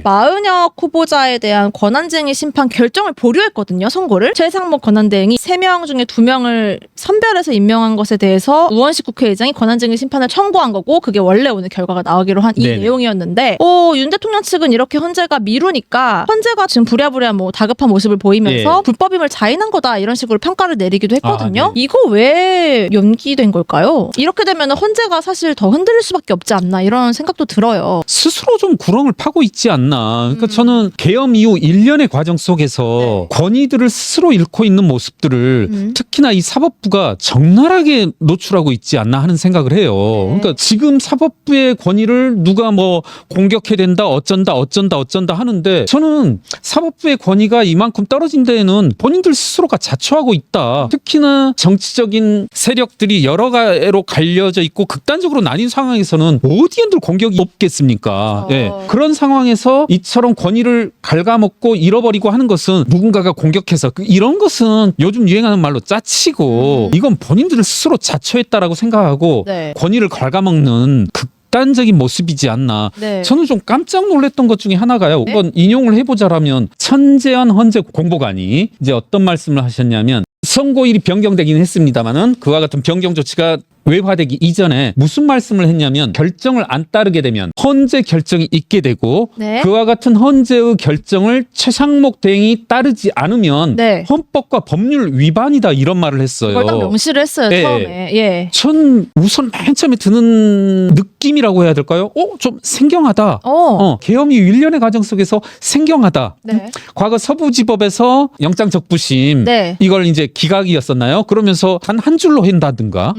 마은혁 후보자에 대한 권한쟁의 심판 결정을 보류했거든요. 선고를. 최상목 권한대행이 3명 중에 2명을 선별해서 임명한 것에 대해서 우원식 국회의장이 권한쟁의 심판을 청구한 거고 그게 원래 오늘 결과가 나오기로 한 이 내용이었는데 윤 대통령 측은 이렇게 헌재가 미루니까 헌재가 지금 부랴부랴 뭐 다급한 모습을 보이면서 불법임을 자인한 거다 이런 식으로 평가를 내리기도 했거든요. 이거 왜 연기된 걸까요? 이렇게 되면 헌재가 사실 더 흔들릴 수밖에 없지 않나 이런 생각도 들어요. 스스로 좀 구렁을 파고 있지 않나. 그러니까 저는 계엄 이후 1년의 과정 속에서 권위들을 스스로 잃고 있는 모습들을 특히나 이 사법부가 적나라하게 노출하고 있지 않나 하는 생각을 해요. 그러니까 지금 사법부의 권위를 누가 뭐 공격해야 된다 어쩐다 하는데 저는 사법부의 권위가 이만큼 떨어진 데에는 본인들 스스로가 자초하고 있다. 특히나 정치적인 세력들이 여러 가지로 갈려져 있고 극단적으로 나뉜 상황에서는 어디엔들 공격이 없겠습니까? 그런 상황에서 이처럼 권위를 갉아먹고 잃어버리고 하는 것은 누군가가 공격해서 이런 것은 요즘 유행하는 말로 짜치고 이건 본인들 스스로 자초했다라고 생각하고 권위를 갉아먹는 극단적인 모습이지 않나. 저는 좀 깜짝 놀랐던 것 중에 하나가요. 한번 인용을 해보자라면 천재현 헌재 공보관이 이제 어떤 말씀을 하셨냐면 선고일이 변경되긴 했습니다만은 그와 같은 변경 조치가 외화되기 이전에 무슨 말씀을 했냐면 결정을 안 따르게 되면 헌재 결정이 있게 되고 그와 같은 헌재의 결정을 최상목 대행이 따르지 않으면 헌법과 법률 위반이다 이런 말을 했어요. 그걸 딱 명시를 했어요. 처음에. 전 우선 맨 처음에 드는 느낌이라고 해야 될까요? 좀 생경하다. 계엄 이후 1년의 과정 속에서 생경하다. 과거 서부지법에서 영장적부심 이걸 이제 기각이었었나요? 그러면서 단 한 줄로 한다든가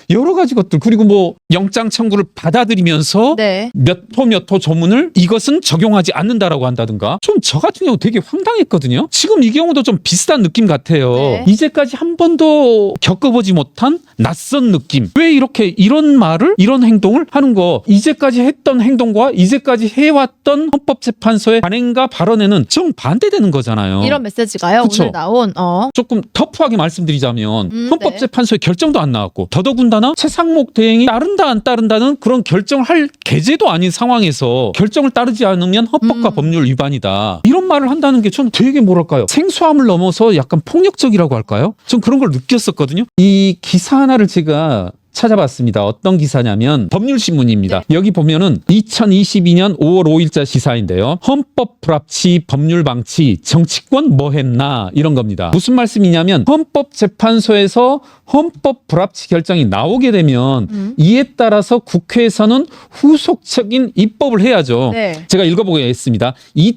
여러 가지 것들 그리고 뭐 영장 청구를 받아들이면서 몇 호 조문을 이것은 적용하지 않는다라고 한다든가 좀 저 같은 경우 되게 황당했거든요. 지금 이 경우도 좀 비슷한 느낌 같아요. 이제까지 한 번도 겪어보지 못한 낯선 느낌. 왜 이렇게 이런 말을 이런 행동을 하는 거 이제까지 했던 행동과 이제까지 해왔던 헌법재판소의 관행과 발언에는 좀 반대되는 거잖아요. 이런 메시지가요? 그쵸? 오늘 나온 조금 터프하게 말씀드리자면 헌법재판소의 결정도 안 나왔고 더더군다나 최상목 대행이 따른다 안 따른다는 그런 결정을 할 계제도 아닌 상황에서 결정을 따르지 않으면 헌법과 법률 위반이다. 이런 말을 한다는 게 전 되게 뭐랄까요. 생소함을 넘어서 약간 폭력적이라고 할까요? 전 그런 걸 느꼈었거든요. 이 기사 하나를 제가 찾아봤습니다. 어떤 기사냐면 법률신문입니다. 여기 보면은 2022년 5월 5일자 기사인데요. 헌법 불합치, 법률 방치, 정치권 뭐 했나 이런 겁니다. 무슨 말씀이냐면 헌법재판소에서 헌법 불합치 결정이 나오게 되면 이에 따라서 국회에서는 후속적인 입법을 해야죠. 제가 읽어보겠습니다.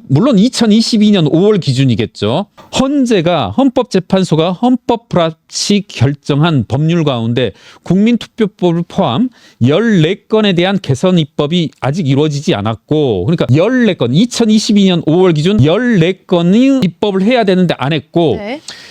물론 2022년 5월 기준이겠죠. 헌법재판소가 헌법 불합치 결정한 법률 가운데 국민투표법을 포함 14건에 대한 개선 입법이 아직 이루어지지 않았고 그러니까 14건 2022년 5월 기준 14건이 입법을 해야 되는데 안 했고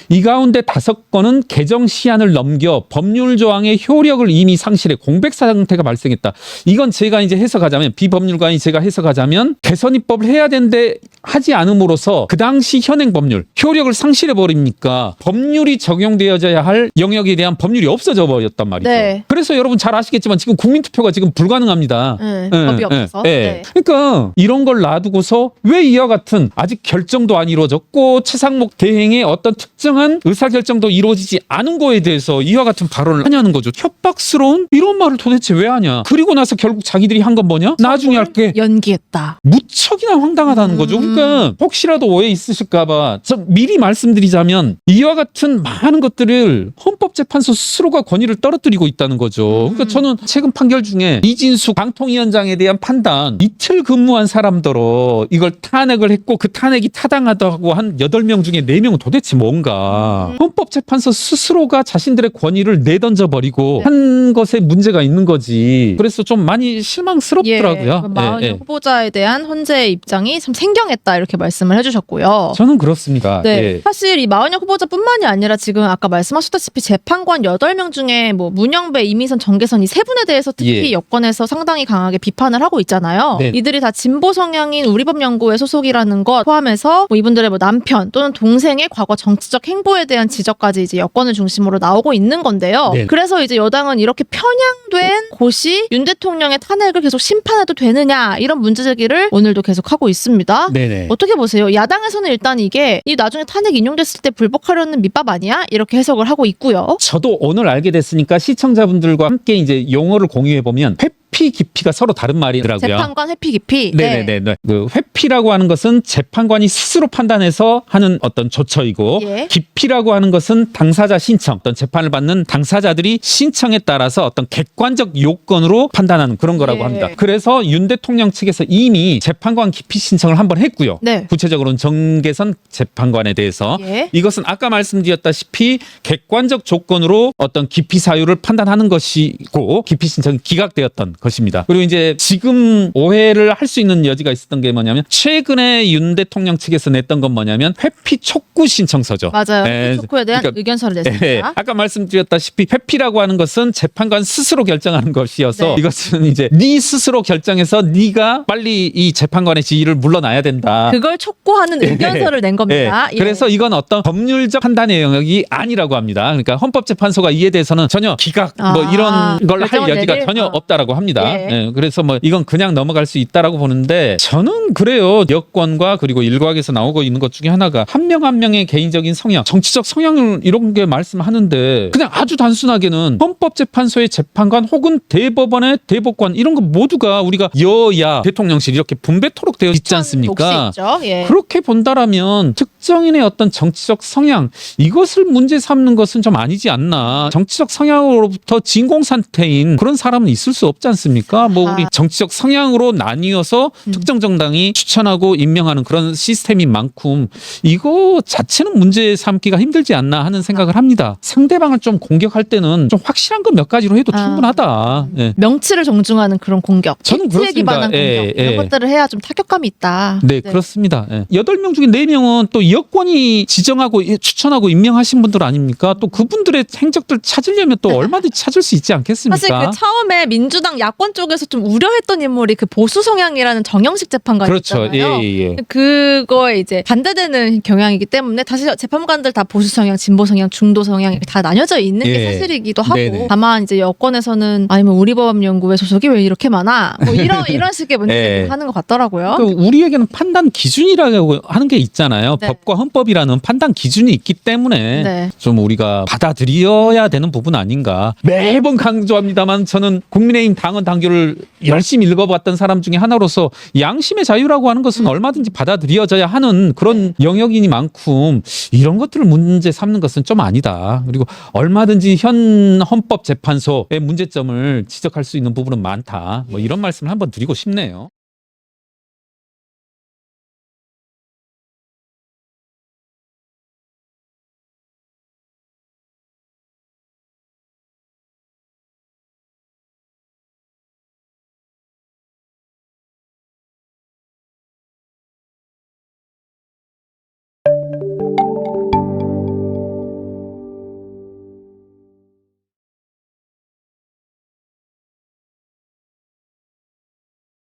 이 가운데 5건은 개정 시한을 넘겨 법률 조항의 효력을 이미 상실해 공백 상태가 발생했다. 이건 제가 이제 해석하자면 비법률가인 제가 해석하자면 개선 입법을 해야 되는데 하지 않음으로써 그 당시 현행 법률 효력을 상실해 버리니까 법률이 적용되어져야 할 영역에 대한 법률이 없어져 버렸단 말이죠. 그래서 여러분 잘 아시겠지만 지금 국민투표가 지금 불가능합니다. 법이 없어서. 그러니까 이런 걸 놔두고서 왜 이와 같은 아직 결정도 안 이루어졌고 최상목 대행의 어떤 특정한 의사결정도 이루어지지 않은 거에 대해서 이와 같은 발언을 하냐는 거죠. 협박스러운 이런 말을 도대체 왜 하냐. 그리고 나서 결국 자기들이 한 건 뭐냐? 나중에 할게. 연기했다. 무척이나 황당하다는 거죠. 그러니까 혹시라도 오해 있으실까봐 미리 말씀드리자면 이와 같은 많은 것들을 헌법재판소 스스로가 권위를 떨어뜨리고 있다는 거죠. 그러니까 저는 최근 판결 중에 이진수 방통위원장에 대한 판단 이틀 근무한 사람더러 이걸 탄핵을 했고 그 탄핵이 타당하다고 한 8명 중에 4명은 도대체 뭔가 헌법재판소 스스로가 자신들의 권위를 내던져버리고 한 것에 문제가 있는 거지. 그래서 좀 많이 실망스럽더라고요. 마은혁 후보자에 대한 헌재의 입장이 참 생경했다. 같다 이렇게 말씀을 해주셨고요. 저는 그렇습니다. 네. 예. 사실 이 마은영 후보자뿐만이 아니라 지금 아까 말씀하셨다시피 재판관 8명 중에 뭐 문영배, 이미선, 정계선 이 세 분에 대해서 특히 예. 여권에서 상당히 강하게 비판을 하고 있잖아요. 네. 이들이 다 진보 성향인 우리법연구회 소속이라는 것 포함해서 뭐 이분들의 뭐 남편 또는 동생의 과거 정치적 행보에 대한 지적까지 이제 여권을 중심으로 나오고 있는 건데요. 네. 그래서 이제 여당은 이렇게 편향된 곳이 윤 대통령의 탄핵을 계속 심판해도 되느냐 이런 문제 제기를 오늘도 계속 하고 있습니다. 네네. 어떻게 보세요? 야당에서는 일단 이게 이 나중에 탄핵 인용됐을 때 불복하려는 밑밥 아니야? 이렇게 해석을 하고 있고요. 저도 오늘 알게 됐으니까 시청자분들과 함께 이제 용어를 공유해 보면 회피 깊이가 서로 다른 말이더라고요. 재판관 회피 깊이. 네네네. 그 회피라고 하는 것은 재판관이 스스로 판단해서 하는 어떤 조처이고 예. 기피라고 하는 것은 당사자 신청, 어떤 재판을 받는 당사자들이 신청에 따라서 어떤 객관적 요건으로 판단하는 그런 거라고 예. 합니다. 그래서 윤 대통령 측에서 이미 재판관 기피 신청을 한번 했고요. 네. 구체적으로는 정계선 재판관에 대해서 예. 이것은 아까 말씀드렸다시피 객관적 조건으로 어떤 기피 사유를 판단하는 것이고 기피 신청이 기각되었던 것입니다. 그리고 이제 지금 오해를 할 수 있는 여지가 있었던 게 뭐냐면 최근에 윤 대통령 측에서 냈던 건 뭐냐면 회피 촉구 신청서죠. 맞아요. 네. 초코에 대한 그러니까 의견서를 네. 냈습니다. 아까 말씀드렸다시피 회피라고 하는 것은 재판관 스스로 결정하는 것이어서 네. 이것은 이제 네 스스로 결정해서 네가 빨리 이 재판관의 지위를 물러나야 된다. 그걸 촉구하는 의견서를 낸 겁니다. 예. 그래서 이건 어떤 법률적 판단의 영역이 아니라고 합니다. 그러니까 헌법재판소가 이에 대해서는 전혀 기각 뭐 이런 걸 할 결정을 여지가 내릴? 전혀 없다라고 합니다. 예. 예. 그래서 뭐 이건 그냥 넘어갈 수 있다라고 보는데 저는 그래요. 여권과 그리고 일각에서 나오고 있는 것 중에 하나가 한 명 한 명의 개인적인 성향, 정치적 성향을 이런 게 말씀하는데 그냥 아주 단순하게는 헌법재판소의 재판관 혹은 대법원의 대법관 이런 거 모두가 우리가 여야 대통령실 이렇게 분배토록 되어 있지 않습니까? 몫이 있죠. 예. 그렇게 본다라면 특정인의 어떤 정치적 성향 이것을 문제 삼는 것은 좀 아니지 않나. 정치적 성향으로부터 진공 상태인 그런 사람은 있을 수 없지 않습니까? 뭐 우리 정치적 성향으로 나뉘어서 특정 정당이 추천하고 임명하는 그런 시스템인 만큼 이거 자체는 문제 삼기가 힘들지 않나 하는 생각을 합니다. 상대방을 좀 공격할 때는 좀 확실한 거 몇 가지로 해도 충분하다. 예. 명치를 정중하는 그런 공격, 저는 팩트에 그렇습니다. 기반한 공격 예, 이런 예. 것들을 해야 좀 타격감이 있다. 네, 그렇습니다. 예. 8명 중에 4명은 또 여권이 지정하고 추천하고 임명하신 분들 아닙니까? 또 그분들의 행적들 찾으려면 또 얼마든지 찾을 수 있지 않겠습니까? 사실 그 처음에 민주당 야권 쪽에서 좀 우려했던 인물이 그 보수 성향이라는 정영식 재판관이었잖아요. 그렇죠. 예. 그거에 이제 반대되는 경향이기 때문에 다시 재판관들 다 보수 성향, 진보 성향, 중도 성향 이렇게 다 나뉘어져 있는 게 예. 사실이기도 하고 네네. 다만 이제 여권에서는 아니면 우리법연구회 소속이 왜 이렇게 많아? 뭐 이런 식의 문제를 예. 하는 것 같더라고요. 그러니까 우리에게는 판단 기준이라고 하는 게 있잖아요. 네. 법과 헌법이라는 판단 기준이 있기 때문에 네. 좀 우리가 받아들여야 되는 부분 아닌가. 매번 강조합니다만 저는 국민의힘 당헌 당규를 열심히 읽어봤던 사람 중에 하나로서 양심의 자유라고 하는 것은 얼마든지 받아들여져야 하는 그런 영역이니만큼 이런 것들을 문제 삼는 것은 좀 아니다. 그리고 얼마든지 현 헌법재판소의 문제점을 지적할 수 있는 부분은 많다. 뭐 이런 말씀을 한번 드리고 싶네요.